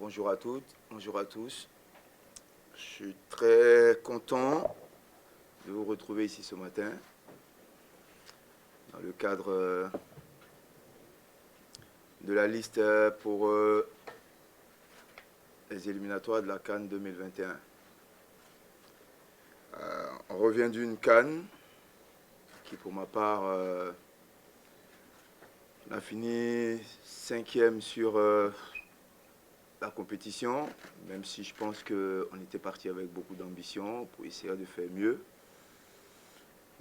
Bonjour à toutes, bonjour à tous. Je suis très content de vous retrouver ici ce matin dans le cadre de la liste pour les éliminatoires de la CAN 2021. On revient d'une CAN qui, pour ma part, on a fini 5e sur la compétition, même si je pense qu'on était parti avec beaucoup d'ambition pour essayer de faire mieux.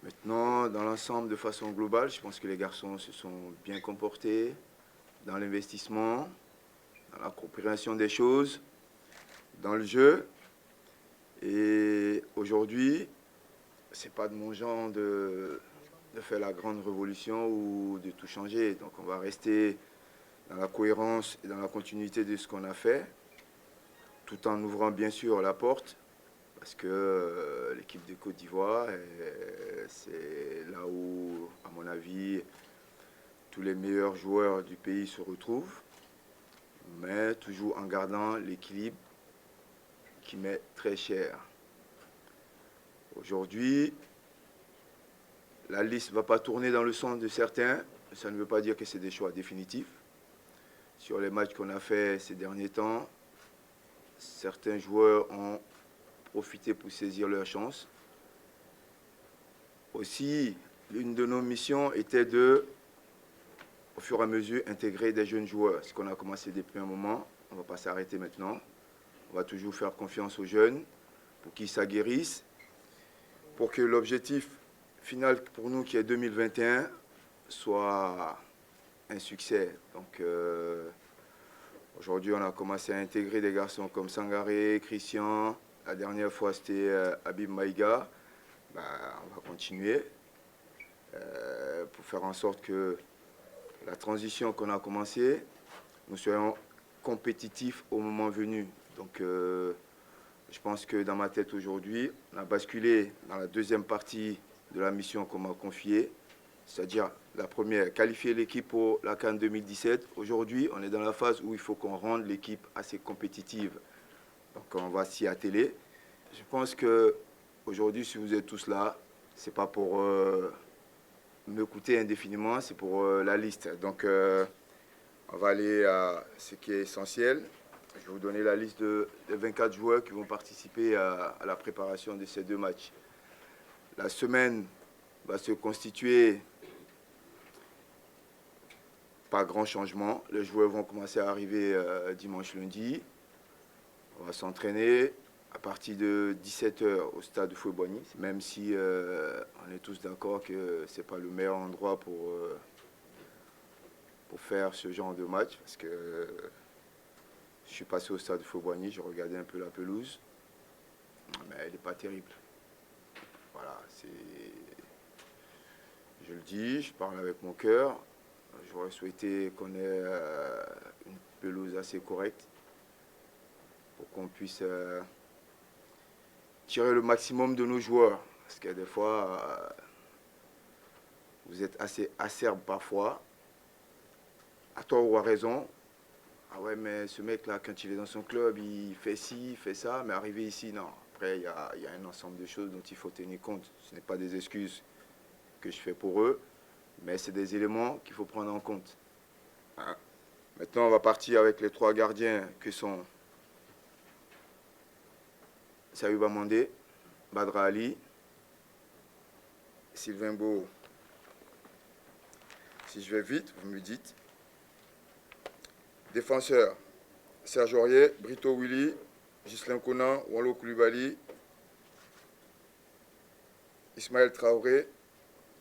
Maintenant, dans l'ensemble, de façon globale, je pense que les garçons se sont bien comportés dans l'investissement, dans la compréhension des choses, dans le jeu. Et aujourd'hui, c'est pas de mon genre de faire la grande révolution ou de tout changer. Donc on va rester dans la cohérence et dans la continuité de ce qu'on a fait, tout en ouvrant bien sûr la porte, parce que l'équipe de Côte d'Ivoire, c'est là où, à mon avis, tous les meilleurs joueurs du pays se retrouvent, mais toujours en gardant l'équilibre qui m'est très cher. Aujourd'hui, la liste ne va pas tourner dans le sens de certains, ça ne veut pas dire que c'est des choix définitifs. Sur les matchs qu'on a fait ces derniers temps, certains joueurs ont profité pour saisir leur chance. Aussi, l'une de nos missions était de, au fur et à mesure, intégrer des jeunes joueurs. Ce qu'on a commencé depuis un moment, on ne va pas s'arrêter maintenant. On va toujours faire confiance aux jeunes pour qu'ils s'aguerrissent, pour que l'objectif final pour nous, qui est 2021, soit un succès. Donc aujourd'hui, on a commencé à intégrer des garçons comme Sangaré, Christian. La dernière fois, c'était Habib Maïga. Ben, on va continuer pour faire en sorte que la transition qu'on a commencée, nous soyons compétitifs au moment venu. Donc je pense que dans ma tête aujourd'hui, on a basculé dans la deuxième partie de la mission qu'on m'a confiée, c'est-à-dire la première, qualifier l'équipe pour la CAN 2017. Aujourd'hui, on est dans la phase où il faut qu'on rende l'équipe assez compétitive. Donc on va s'y atteler. Je pense que aujourd'hui, si vous êtes tous là, c'est pas pour m'écouter indéfiniment, c'est pour la liste. Donc on va aller à ce qui est essentiel. Je vais vous donner la liste des 24 joueurs qui vont participer à la préparation de ces deux matchs. La semaine va se constituer par grand changement. Les joueurs vont commencer à arriver dimanche, lundi. On va s'entraîner à partir de 17h au stade de Fouet-Boigny, même si on est tous d'accord que ce n'est pas le meilleur endroit pour faire ce genre de match, parce que je suis passé au stade de Fouet-Boigny, j'ai regardé un peu la pelouse, mais elle n'est pas terrible. Voilà, je le dis, je parle avec mon cœur. J'aurais souhaité qu'on ait une pelouse assez correcte pour qu'on puisse tirer le maximum de nos joueurs. Parce que des fois, vous êtes assez acerbe parfois, à tort ou à raison. Ah ouais, mais ce mec-là, quand il est dans son club, il fait ci, il fait ça, mais arrivé ici, non. Après, il y a un ensemble de choses dont il faut tenir compte. Ce n'est pas des excuses que je fais pour eux, mais c'est des éléments qu'il faut prendre en compte. Hein. Maintenant, on va partir avec les trois gardiens que sont Sayou Bamandé, Badra Ali, Sylvain Beau. Si je vais vite, vous me dites. Défenseur, Serge Aurier, Brito Willy, Ghislain Conan, Wallo Koulibaly, Ismaël Traoré,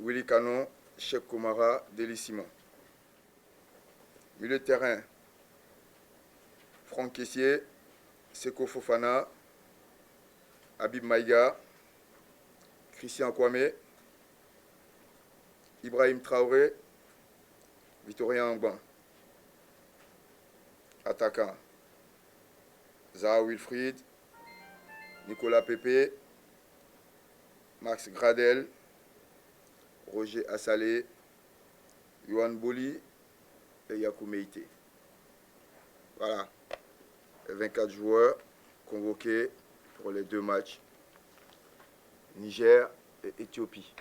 Willy Canon, Cheikh Komara, Deli Simon. Milieu de terrain, Franck Kessier, Seko Fofana, Habib Maïga, Christian Kwame, Ibrahim Traoré, Victorien Angban. Attaquant, Zaha Wilfried, Nicolas Pepe, Max Gradel, Roger Assalé, Yohan Boli et Yakou Meïté. Voilà. 24 joueurs convoqués pour les 2 matchs, Niger et Éthiopie.